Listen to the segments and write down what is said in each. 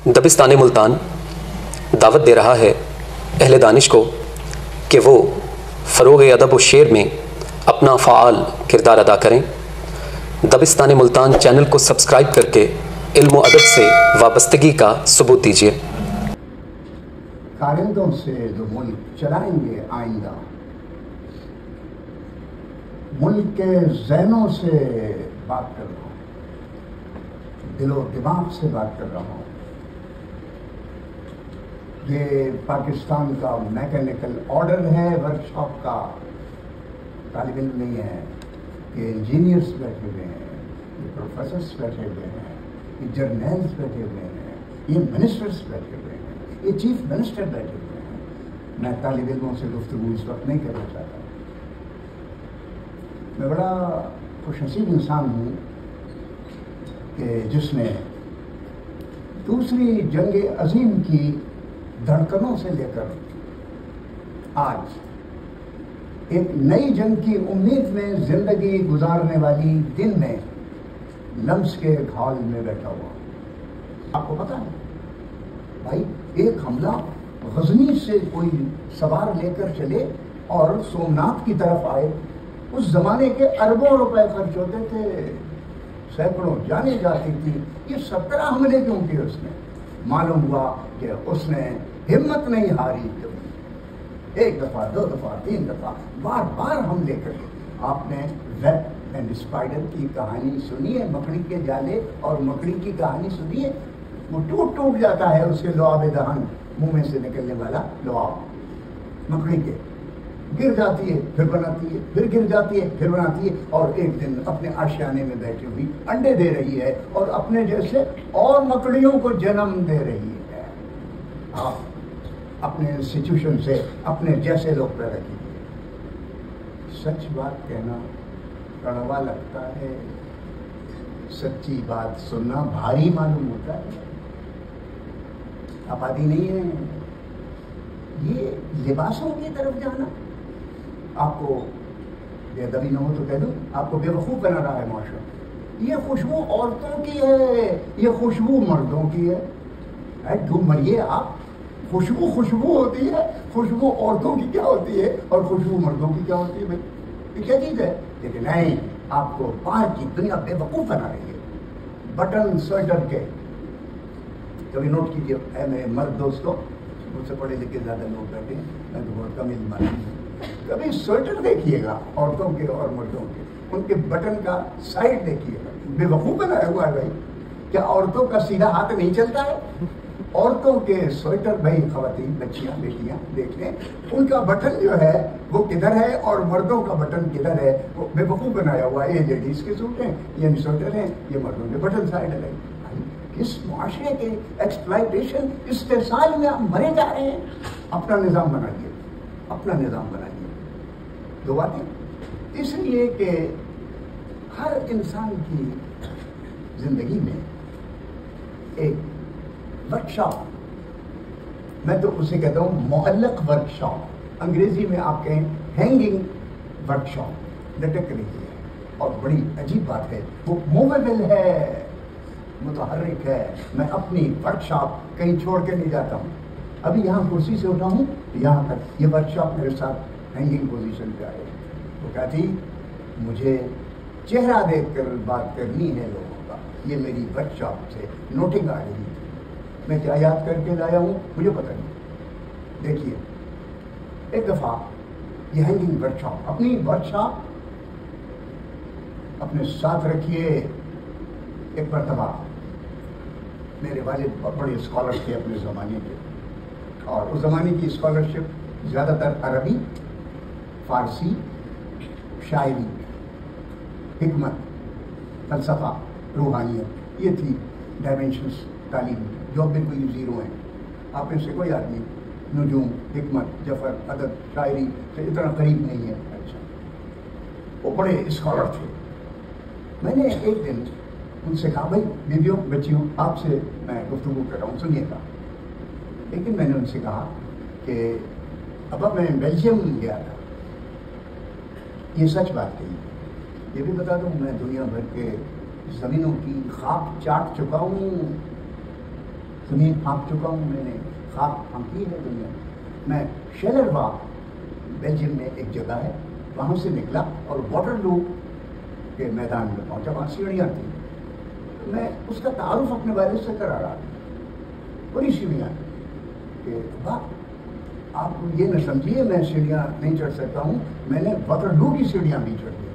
دبستان ملتان دعوت دے رہا ہے اہل دانش کو کہ وہ فروغ ادب و شعر میں اپنا فعال کردار ادا کریں۔ دبستان ملتان چینل کو سبسکرائب کر کے علم و ادب سے وابستگی کا ثبوت دیجیے۔ کارندوں سے جو ملک چلائیں گے آئندہ، ملک کے ذہنوں سے بات کر رہا ہوں، دل و دماغ سے بات کر رہا ہوں۔ یہ پاکستان کا میکینیکل آرڈر ہے، ورکشاپ کا طالب علم نہیں ہے، یہ انجینئرس بیٹھے ہوئے ہیں، یہ پروفیسرس بیٹھے ہوئے ہیں، یہ جرنیلز بیٹھے ہوئے ہیں، یہ منسٹرس بیٹھے ہوئے ہیں، یہ چیف منسٹر بیٹھے ہوئے ہیں۔ میں طالب علموں سے گفتگو اس وقت نہیں کرنا چاہتا۔ میں بڑا خوش نصیب انسان ہوں کہ جس نے دوسری جنگ عظیم کی دھڑکنوں سے لے کر آج ایک نئی جنگ کی امید میں زندگی گزارنے والی دن میں لمس کے ایک ہال میں بیٹھا ہوا۔ آپ کو پتا ہے بھائی، ایک حملہ غزنی سے کوئی سوار لے کر چلے اور سومناتھ کی طرف آئے، اس زمانے کے اربوں روپے خرچ ہوتے تھے، سینکڑوں جانیں جاتی تھی۔ یہ 17 حملے کیوں کیے اس نے؟ معلوم ہوا کہ اس نے ہمت نہیں ہاری، ایک دفعہ، دو دفعہ، تین دفعہ، بار بار حملے کرے۔ آپ نے ویب اینڈ اسپائڈر کی کہانی سنی ہے، مکڑی کے جالے اور مکڑی کی کہانی سنی ہے؟ وہ ٹوٹ جاتا ہے اس کے لعاب دہن، منہ میں سے نکلنے والا لعاب مکڑی کے، گر جاتی ہے پھر بناتی ہے، پھر گر جاتی ہے پھر بناتی ہے، اور ایک دن اپنے آشیانے میں بیٹھی ہوئی انڈے دے رہی ہے اور اپنے جیسے اور مکڑیوں کو جنم دے رہی ہے۔ آپ اپنے انسٹیٹیوشن سے اپنے جیسے لوگ پیدا کیجیے۔ سچ بات کہنا کڑوا لگتا ہے، سچی بات سننا بھاری معلوم ہوتا ہے۔ آبادی نہیں ہے یہ لباسوں کی طرف جانا۔ آپ کو بے ادبی نہ ہو تو کہہ دوں، آپ کو بے وقوف بنا رہا ہے معاشرہ۔ یہ خوشبو عورتوں کی ہے، یہ خوشبو مردوں کی ہے۔ ڈوب مریے آپ، خوشبو ہوتی ہے، خوشبو عورتوں کی کیا ہوتی ہے اور خوشبو مردوں کی کیا ہوتی ہے؟ بھائی یہ کیا چیز ہے؟ لیکن نہیں، آپ کو باہر کی دنیا بے وقوف بنا رہی ہے۔ بٹن سویٹر کے کبھی نوٹ کیجیے، اے میرے مرد دوستوں، مجھ سے پڑھے لکھے زیادہ لوگ بیٹھے ہیں، میں تو بہت کم علم والا ہوں۔ کبھی سویٹر دیکھیے گا عورتوں کے اور مردوں کے، ان کے بٹن کا سائڈ دیکھیے گا، بے وقوف بنایا ہوا ہے بھائی۔ کیا عورتوں کا سیدھا ہاتھ نہیں چلتا ہے؟ عورتوں کے سویٹر، بھائی خواتین، بچیاں، بیٹیاں دیکھ لیں، ان کا بٹن جو ہے وہ کدھر ہے اور مردوں کا بٹن کدھر ہے، وہ بے وقوف بنایا ہوا ہے۔ یہ لیڈیز کے سوٹ ہیں، یہ سویٹر ہیں، یہ مردوں کے بٹن سائڈ ہے۔ اس معاشرے کے ایکسپلائٹیشن، استحصال میں آپ مرے جا رہے ہیں۔ اپنا نظام بنائیے، اپنا نظام بنائیے۔ دو باتیں، اس لیے کہ ہر انسان کی زندگی میں ایک ورکشاپ، میں تو اسے کہتا ہوں معلق ورکشاپ، انگریزی میں آپ کہیں ہینگنگ ورکشاپ، لٹک رہی ہے۔ اور بڑی عجیب بات ہے، وہ موویبل ہے، متحرک ہے۔ میں اپنی ورکشاپ کہیں چھوڑ کے نہیں جاتا ہوں۔ ابھی یہاں کرسی سے اٹھا ہوں، یہاں تک یہ ورکشاپ میرے ساتھ ہینگنگ پوزیشن پہ آئے۔ وہ کہتی مجھے چہرہ دیکھ کر بات کرنی ہے لوگوں کا، یہ میری ورکشاپ سے نوٹنگ آ رہی ہے۔ میں کیا یاد کر کے لایا ہوں مجھے پتہ نہیں۔ دیکھیے، ایک دفعہ یہ ہینگنگ ورکشاپ، اپنی ورکشاپ اپنے ساتھ رکھیے۔ ایک مرتبہ میرے والد بڑے اسکالر تھے اپنے زمانے کے، اور اس زمانے کی اسکالرشپ زیادہ تر عربی، فارسی، شاعری، حکمت، فلسفہ، روحانیت، یہ تھی ڈائمینشنس تعلیم۔ جاب میں کوئی زیرو ہیں، آپ میں سے کوئی آدمی نجوم، حکمت، جفر، ادب، شاعری سے اتنا قریب نہیں ہے۔ اچھا، وہ بڑے اسکالر تھے۔ میں نے ایک دن ان سے کہا، بھائی بیویوں، بچیوں، آپ سے میں گفتگو کر رہا ہوں، سنیے گا۔ لیکن میں نے ان سے کہا کہ ابا میں بیلجیم گیا تھا، یہ سچ بات کہی۔ یہ بھی بتا دوں، میں دنیا بھر کے زمینوں کی خاک چاٹ چکا ہوں، زمین پھانک چکا ہوں، میں نے خاک پھانکی ہے دنیا میں شیلرباگ بیلجیم میں ایک جگہ ہے، وہاں سے نکلا اور واٹرلو کے میدان میں پہنچا، وہاں سیڑھیاں تھیں، میں اس کا تعارف اپنے والد سے کرا رہا تھا، بڑی سیڑھیاں کہ آپ یہ نہ سمجھیے میں سیڑھیاں نہیں چڑھ سکتا ہوں، میں نے واٹرلو کی سیڑھیاں بھی چڑھ لی۔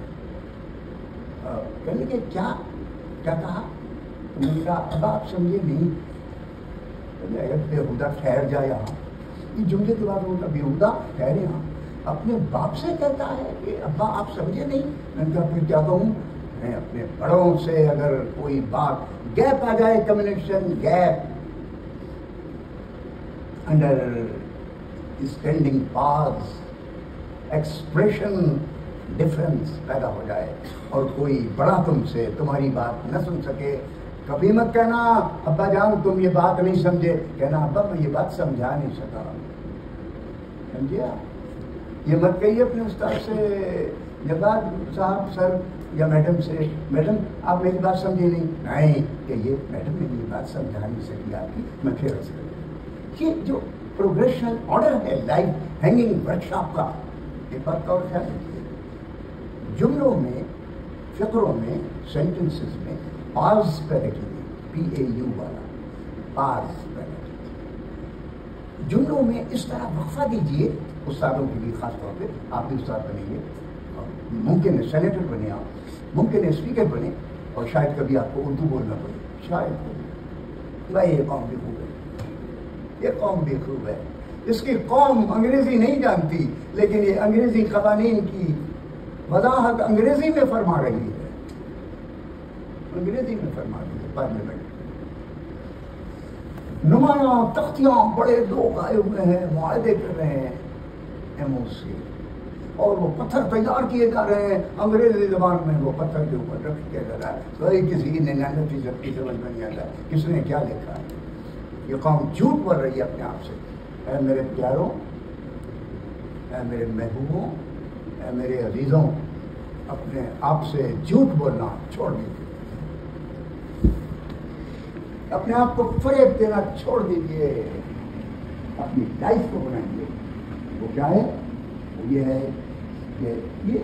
کہنے کہ کیا کہا؟ میں نے کہا اب آپ سمجھے نہیں، بےہودہ ٹھہر جا یہاں، یہ جملے کے بعد ہوتا بےہودہ ٹھہرے یہاں، اپنے باپ سے کہتا ہے کہ ابا آپ سمجھے نہیں۔ میں نے کہا پھر کیا کہوں؟ میں اپنے بڑوں سے اگر کوئی بات گیپ آ جائے، کمیونیکیشن گیپ، انڈر اسٹینڈنگ پاز ایکسپریشن ڈفرینس پیدا ہو جائے اور کوئی بڑا تم سے تمہاری بات نہ سن سکے، کبھی مت کہنا ابا جان تم یہ بات نہیں سمجھے، کہنا ابا میں یہ بات سمجھا نہیں سکا، سمجھے؟ یہ مت کہیے اپنے استاد سے جواد صاحب سر یا میڈم سے میڈم آپ میری بات سمجھے نہیں کہیے میڈم نے یہ بات سمجھا نہیں سکی آپ کی، میں پھر عرض کروں یہ جو پروگریشنل آرڈر ہے لائف ہینگنگ ورک شاپ کا، ایک بات کا اور خیال رکھیے، جملوں میں فقروں میں سینٹنسز میں پاز پیدا کیجیے، PAU والا پاز پیدا کیجیے، جملوں میں اس طرح وقفہ دیجیے، استادوں کے لیے خاص طور پہ، آپ بھی استاد بنیں گے، ممکن ہے سینیٹر بنے آپ، ممکن ہے اسپیکر بنے، اور شاید کبھی آپ کو اردو بولنا پڑے، شاید بھائی یہ قوم بھی خوب ہے، یہ قوم بھی خوب ہے، اس کی قوم انگریزی نہیں جانتی لیکن یہ انگریزی قوانین کی وضاحت انگریزی میں فرما رہی ہے، انگریزی میں فرما رہی ہے پارلیمنٹ، نمایاں تختیاں بڑے لوگ آئے ہوئے ہیں، معاہدے کر رہے ہیں MOC، اور وہ پتھر تیار کیے جا رہے ہیں انگریزی زبان میں، وہ پتھر کے اوپر رکھ کیا جا رہا ہے، کوئی کسی کی 99% کی سمجھ میں نہیں آتا کس نے کیا لکھا ہے، یہ قوم جھوٹ بول رہی ہے اپنے آپ سے۔ اے میرے پیاروں، اے میرے محبوبوں، اے میرے عزیزوں، اپنے آپ سے جھوٹ بولنا چھوڑ دیجیے، اپنے آپ کو فریب دینا چھوڑ دیجیے، اپنی لائف کو بنائیے۔ وہ کیا ہے؟ وہ یہ ہے کہ یہ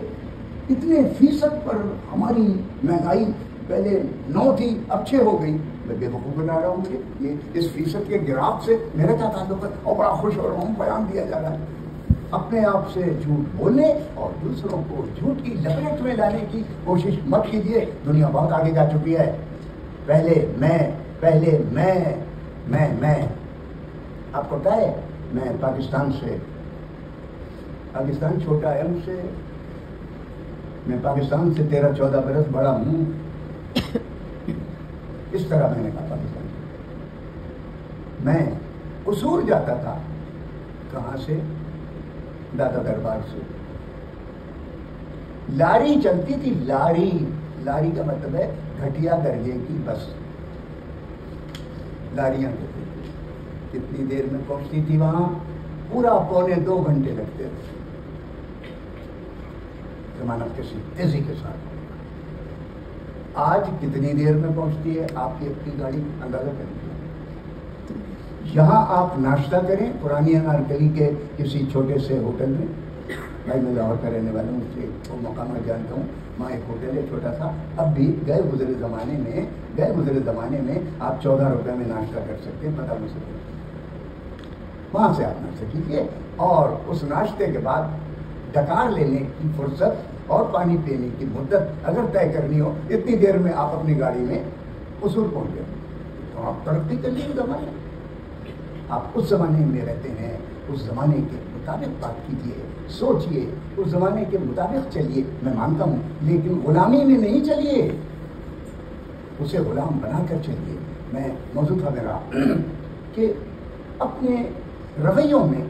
اتنے فیصد پر ہماری مہنگائی پہلے 9 تھی اب 6 ہو گئی، میں بے وقوف بنا رہا ہوں کہ یہ اس فیصد کے گراف سے میرا کیا تعلق ہے، اور بڑا خوش ہو رہا ہوں، بیان دیا جا رہا ہے۔ اپنے آپ سے جھوٹ بولنے اور دوسروں کو جھوٹ کی لپیٹ میں لانے کی کوشش مت کیجیے، دنیا بہت آگے جا چکی ہے، پہلے میں آپ کو پتا ہے میں پاکستان چھوٹا ہے مجھ سے، میں پاکستان سے 13-14 برس بڑا ہوں، اس طرح میں نے کہا پاکستان سے میں قصور جاتا تھا، کہاں سے؟ دادا دربار سے، لاری چلتی تھی، لاری کا مطلب ہے گھٹیا درجے کی بس، لاریاں چلتی تھی، کتنی دیر میں پہنچتی تھی وہاں؟ پورا 1.25 گھنٹے لگتے تھے، زمانہ کسی تیزی کے ساتھ۔ آج کتنی دیر میں پہنچتی ہے آپ کی اپنی گاڑی؟ اندازہ کریں۔ یہاں آپ ناشتہ کریں پرانی انارکلی کے کسی چھوٹے سے ہوٹل میں، بھائی میں لاہور کا رہنے والا ہوں، اس لیے وہ مقام میں جانتا ہوں، وہاں ایک ہوٹل ہے چھوٹا سا، اب بھی گئے گزرے زمانے میں آپ 14 روپے میں ناشتہ کر سکتے ہیں، پتہ مجھے، وہاں سے آپ ناشتہ کیجیے، اور اس ناشتے کے بعد ڈکار لینے کی فرصت اور پانی پینے کی مدت اگر طے کرنی ہو، اتنی دیر میں آپ اپنی گاڑی میں قصور پہنچ جائیں، تو آپ ترقی کر لیجیے زمانے، آپ اس زمانے میں رہتے ہیں، اس زمانے کے مطابق بات کیجیے، سوچیے، اس زمانے کے مطابق چلیے، میں مانتا ہوں، لیکن غلامی میں نہیں چلیے، اسے غلام بنا کر چلیے۔ میں موضوع تھا میرا کہ اپنے رویوں میں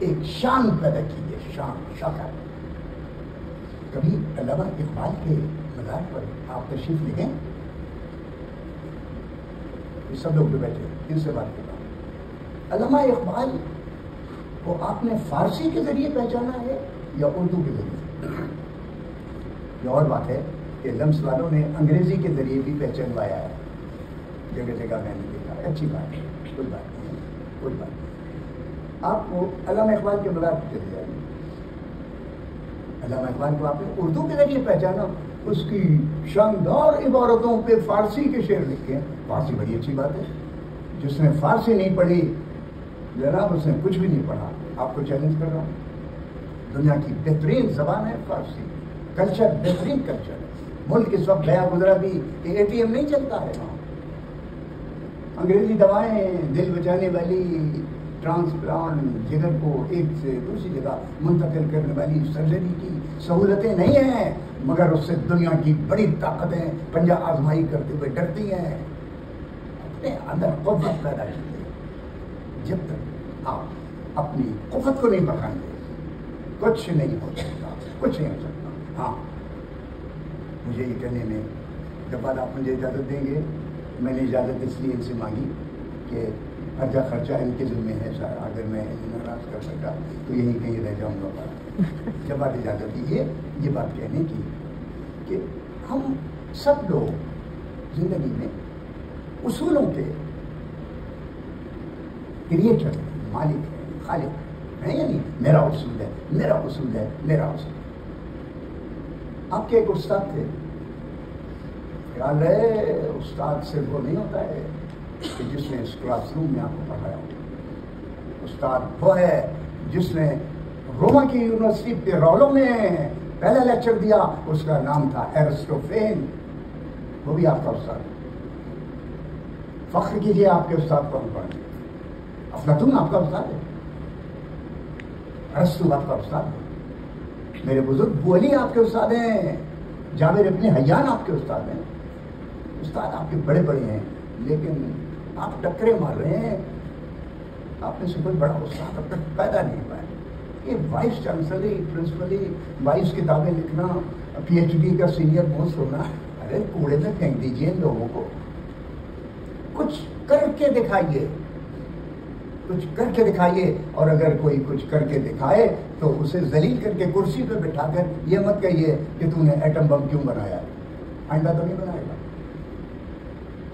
ایک شان پیدا کیجیے، شاخت۔ کبھی علامہ اقبال کے مزار پر آپ تشریف لے گئے؟ یہ سب لوگ جو بیٹھے ان سے بات کرتا ہوں، علامہ اقبال کو آپ نے فارسی کے ذریعے پہچانا ہے یا اردو کے ذریعے؟ یہ اور بات ہے کہ لمس والوں نے انگریزی کے ذریعے بھی پہچانوایا ہے، جگہ جگہ میں نے دیکھا. اچھی بات ہے, کوئی بات نہیں ہے, کوئی بات نہیں. آپ وہ علامہ اقبال کے مدار پہ چلے جائیں. علامہ اقبال کو آپ نے اردو کے ذریعے پہچانا, اس کی شاندار عبارتوں پہ فارسی کے شعر لکھے ہیں. فارسی بڑی اچھی بات ہے. جس نے فارسی نہیں پڑھی جناب اس نے کچھ بھی نہیں پڑھا. آپ کو چیلنج کر رہا ہوں, دنیا کی بہترین زبان ہے فارسی. کلچر بہترین کلچر ہے. ملک اس وقت گیا گزرا بھی کہ اے ٹی ایم نہیں چلتا ہے وہاں. انگریزی دوائیں دل بچانے والی, ٹرانسپلانٹ جگر کو ایک سے دوسری جگہ منتقل کرنے والی سرجری کی سہولتیں نہیں ہیں, مگر اس سے دنیا کی بڑی طاقتیں پنجہ آزمائی کرتے ہوئے ڈرتی ہیں. اپنے اندر قوت پیدا کیجیے. جب تک آپ اپنی قوت کو نہیں پکڑیں گے کچھ نہیں ہو سکتا, کچھ نہیں ہو سکتا. ہاں مجھے یہ کہنے میں جب بعد آپ مجھے اجازت دیں گے, میں نے اجازت اس لیے ان سے مانگی کہ خرچہ خرچہ ان کے ذمہ ہے. اگر میں انہیں ناراض کر سکتا تو یہیں کہیں رہ جاؤں گا. جب بات اجازت دیجیے یہ بات کہنے کی کہ ہم سب لوگ زندگی میں اصولوں کے کریٹر, مالک ہیں, خالق ہیں. یعنی میرا اصول ہے, میرا اصول ہے, میرا اصول. آپ کے ایک استاد تھے, خیال ہے استاد صرف وہ نہیں ہوتا ہے کہ جس نے اس کلاس روم میں آپ کو پڑھایا ہو. استاد وہ ہے جس نے روما کی یونیورسٹی پیرولو میں پہلا لیکچر دیا, اس کا نام تھا ایرسٹوفین. وہ بھی آپ کا استاد. فخر کیجیے آپ کے استاد کون کون ہے. افلاطون آپ کا استاد ہے, ارسطو آپ کا استاد ہے, میرے بزرگ بولی آپ کے استاد ہیں, جابر ابن حیان آپ کے استاد ہیں. استاد آپ کے بڑے بڑے ہیں, لیکن آپ ٹکرے مار رہے ہیں. آپ میں سے کوئی بڑا استاد اب تک پیدا نہیں ہوا ہے. یہ وائس چانسلری, پرنسپلی 22 کتابیں لکھنا, پی ایچ ڈی کا سینئر موسٹ ہونا, ارے کوڑے میں پھینک دیجیے ان لوگوں کو. کچھ کر کے دکھائیے, کچھ کر کے دکھائیے. اور اگر کوئی کچھ کر کے دکھائے تو اسے ذلیل کر کے کرسی پہ بٹھا کر یہ مت کہیے کہ تم نے ایٹم بم کیوں بنایا. آئندہ تو نہیں بنائے گا.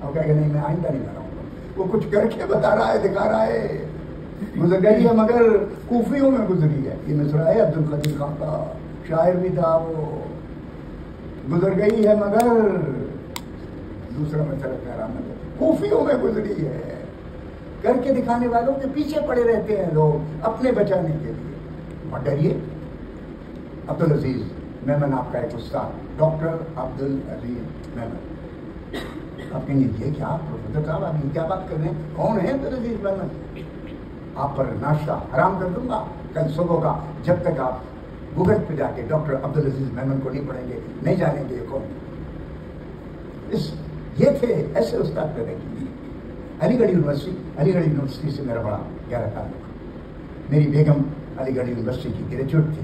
اور کہے گا نہیں میں آئندہ نہیں بناؤں گا. وہ کچھ کر کے بتا رہا ہے, دکھا رہا ہے. گزر گئی ہے مگر کوفیوں میں گزری ہے. یہ مصرع ہے عبد القدیر خان کا, شاعر بھی تھا وہ. گزر گئی ہے مگر دوسرا مسئلہ کہہ رہا میں, کوفیوں میں گزری ہے. کر کے دکھانے والوں کے پیچھے پڑے رہتے ہیں لوگ اپنے بچانے کے لیے. اور ڈریے. عبدالعزیز میمن آپ کا ایک استاد, ڈاکٹر عبدالعزیز میمن. آپ کہیں گے یہ کیا پروفیسر صاحب آپ کیا بات کر رہے ہیں, کون ہے عبدالعزیز میمن؟ آپ پر ناشتہ حرام کر دوں گا کل صبح کا, جب تک آپ گوگل پہ جا کے ڈاکٹر عبدالعزیز میمن کو نہیں پڑھیں گے, نہیں جانیں گے یہ کون. یہ تھے ایسے استاد پیدا کیے. علی گڑھ یونیورسٹی سے میرا بڑا گہرا تعلق. میری بیگم علی گڑھ یونیورسٹی کی گریجویٹ تھی.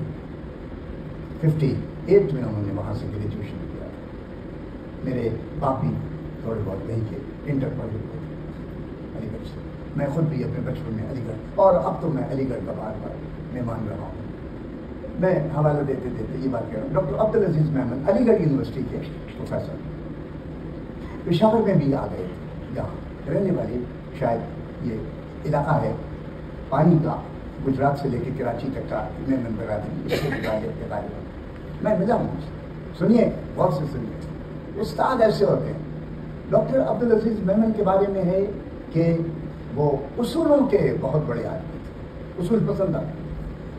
58 میں انہوں نے وہاں سے گریجویشن کیا. میرے باپ بھی تھوڑے بہت وہیں کے انٹر پڑھے ہوئے تھے علی گڑھ سے. میں خود بھی اپنے بچپن میں علی گڑھ, اور اب تو میں علی گڑھ کا بار بار مہمان رہا ہوں. میں حوالہ دیتے یہ بات کہہ رہا ہوں. ڈاکٹر عبدالعزیز میمن علی گڑھ یونیورسٹی کے پروفیسر. پشاور میں بھی آ گئے تھے. یہاں رہنے والے شاید یہ علاقہ ہے پانی کا, گجرات سے لے کے کراچی تک کا میمن برادری. میں ملا ہوں. سنیے غور سے سنیے. استاد ایسے ہوتے ہیں. ڈاکٹر عبدالعزیز میمن کے بارے میں ہے کہ وہ اصولوں کے بہت بڑے آدمی تھے, اصول پسند آتے.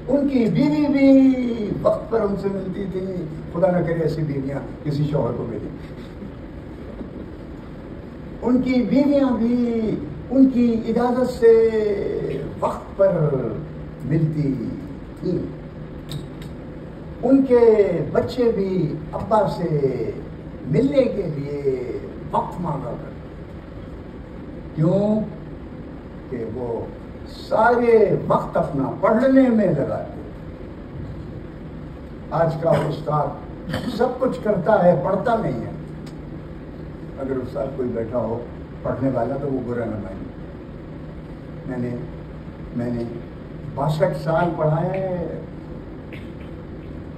ان کی بیوی بھی وقت پر ان سے ملتی تھی. خدا نہ کرے ایسی بیویاں کسی شوہر کو ملیں. ان کی بیویاں بھی ان کی اجازت سے وقت پر ملتی تھیں. ان کے بچے بھی ابا سے ملنے کے لیے وقت مانگا کرتے. کیوں کہ وہ سارے وقت اپنا پڑھنے میں لگاتے. آج کا استاد سب کچھ کرتا ہے, پڑھتا نہیں ہے. اگر استاد کوئی بیٹھا ہو پڑھنے والا تو وہ برا نہ مانے. میں نے 62 سال پڑھایا ہے,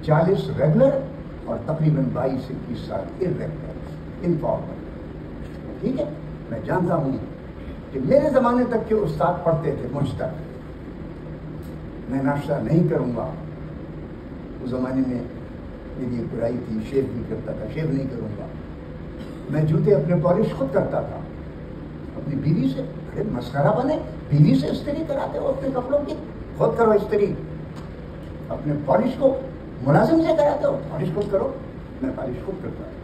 40 ریگولر اور تقریباً 22-21 سال ارریگولر انفارمل. ٹھیک ہے, میں جانتا ہوں کہ میرے زمانے تک کے استاد پڑھتے تھے مجھ تک، میں ناشتہ نہیں کروں گا، اس زمانے میں میری ایک برائی تھی، شیو بھی کرتا تھا، شیو نہیں کروں گا، میں جوتے اپنے پالش خود کرتا تھا اپنی بیوی سے. ارے مسخرہ بنے، بیوی سے استری کراتے ہو اپنے کپڑوں کی، خود کرو استری. اپنے پالش کو ملازم سے کراتے ہو، پالش خود کرو. میں پالش خود کرتا ہوں.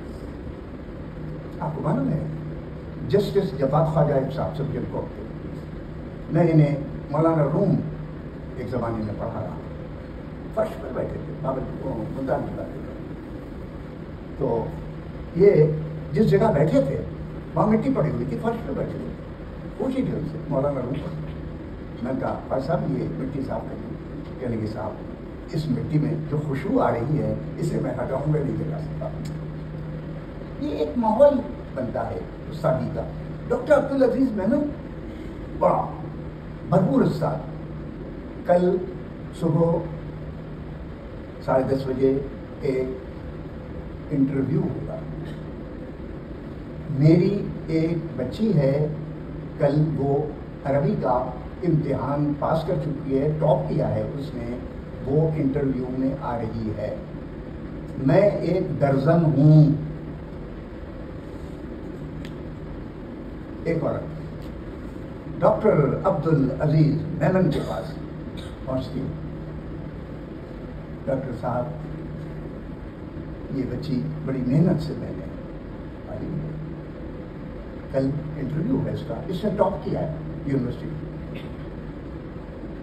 آپ کو معلوم ہے جسٹس جفات خواجہ صاحب سبجیکٹ کو میں انہیں مولانا روم ایک زمانے میں پڑھا رہا، فرش پر بیٹھے تھے، ملتان میں بیٹھے تھے، تو یہ جس جگہ بیٹھے تھے وہاں مٹی پڑی ہوئی تھی، فرش پہ بیٹھے ہوئے. پوچھی تھی ان سے مولانا روم پر. میں نے کہا بھائی صاحب یہ مٹی صاف کریے. کہنے لگے صاحب اس مٹی میں جو خوشبو آ رہی ہے اسے میں ہٹاؤں گا نہیں جگہ سکتا. یہ ایک ماحول بنتا ہے استادی کا. ڈاکٹر عبدالعزیز میمن بڑا بھرپور استاد. کل صبح 10:30 بجے ایک انٹرویو ہوگا. میری ایک بچی ہے، کل وہ عربی کا امتحان پاس کر چکی ہے، ٹاپ کیا ہے اس نے، وہ انٹرویو میں آ رہی ہے. میں ایک درجن ہوں. ایک عورت ڈاکٹر عبدالعزیز میمن کے پاس پہنچتی ہوں. ڈاکٹر صاحب یہ بچی بڑی محنت سے میں نے پالی ہے، کل انٹرویو ہے اس کا، اس نے ٹاپ کیا ہے یونیورسٹی.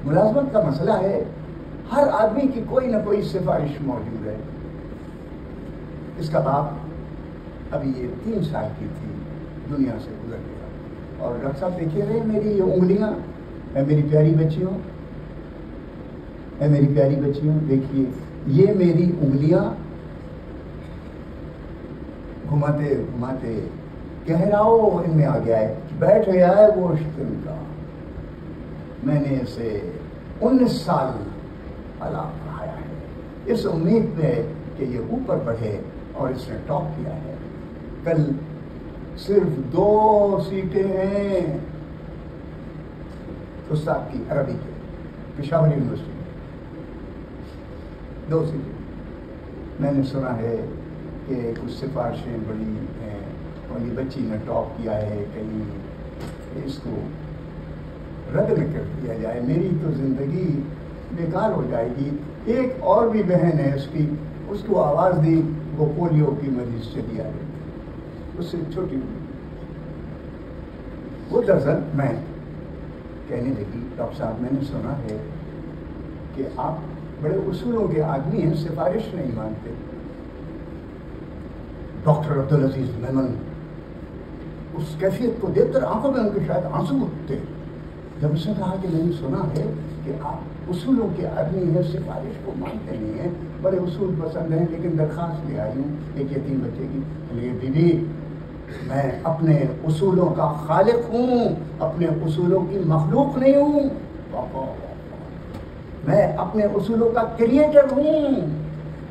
ملازمت کا مسئلہ ہے، ہر آدمی کی کوئی نہ کوئی سفارش موجود ہے. اس کا باپ ابھی یہ 3 سال کی تھی، دنیا سے گزر گیا. اور ڈاکٹر صاحب دیکھیے رہے میری یہ انگلیاں، اے میری پیاری بچیوں، اے میری پیاری بچیوں، دیکھیے یہ میری انگلیاں گھماتے گھماتے گہراؤ ان میں آ گیا ہے، بیٹھ گیا ہے گوشت ان کا. میں نے اسے 19 سال حالات پڑھایا ہے اس امید پہ کہ یہ اوپر بڑھے، اور اس نے ٹاپ کیا ہے. کل صرف 2 سیٹیں ہیں استاد کی عربی کے، پشاور یونیورسٹی میں 2 سیٹیں. میں نے سنا ہے کہ کچھ سفارشیں بڑی ہیں اور یہ بچی نے ٹاپ کیا ہے، کہیں اس کو رد نہ کر دیا جائے، میری تو زندگی بیکار ہو جائے گی. ایک اور بھی بہن ہے اس کو آواز دی، وہ پولیو کی مریض چلی آ رہی تھی، اس سے چھوٹی ہوئی. وہ درجن میں کہنے لگی ڈاکٹر صاحب میں نے سنا ہے کہ آپ بڑے اصولوں کے آدمی ہیں، سفارش نہیں مانتے. ڈاکٹر عبدالعزیز میمن اس کیفیت کو دیکھ کر آنکھوں میں ان کے شاید آنسو اٹھتے جب اس نے کہا کہ میں نے سنا ہے کہ آپ اصولوں کے آدمی ہیں، سفارش کو مانتے نہیں ہیں، بڑے اصول پسند ہیں، لیکن درخواست لے آئی ہوں ایک یتیم بچے کی. بیوی میں اپنے اصولوں کا خالق ہوں، اپنے اصولوں کی مخلوق نہیں ہوں. میں اپنے اصولوں کا کریٹر ہوں.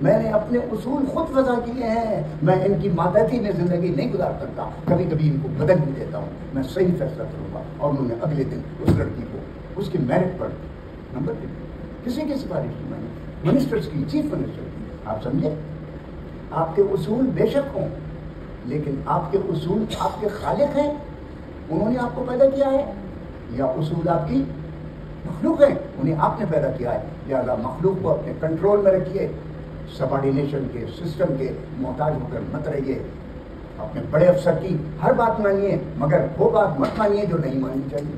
میں نے اپنے اصول خود وضع کیے ہیں. میں ان کی ماتحتی میں زندگی نہیں گزار سکتا. کبھی کبھی ان کو بدل بھی دیتا ہوں. میں صحیح فیصلہ کروں گا. اور انہوں نے اگلے دن اس لڑکی کو اس کی میرٹ پر نمبر دے دیا. کسی کی سفارش کی میں نے منسٹرس کی، چیف منسٹر کی. آپ سمجھے، آپ کے اصول بے شک ہوں، لیکن آپ کے اصول آپ کے خالق ہیں. انہوں نے آپ کو پیدا کیا ہے، یا اصول آپ کی مخلوق ہیں، انہیں آپ نے پیدا کیا ہے. لہٰذا مخلوق کو اپنے کنٹرول میں رکھیے، سبارڈینیشن کے سسٹم کے محتاج ہو کر مت رہیے. اپنے بڑے افسر کی ہر بات مانیے، مگر وہ بات مت مانیے جو نہیں ماننی چاہیے.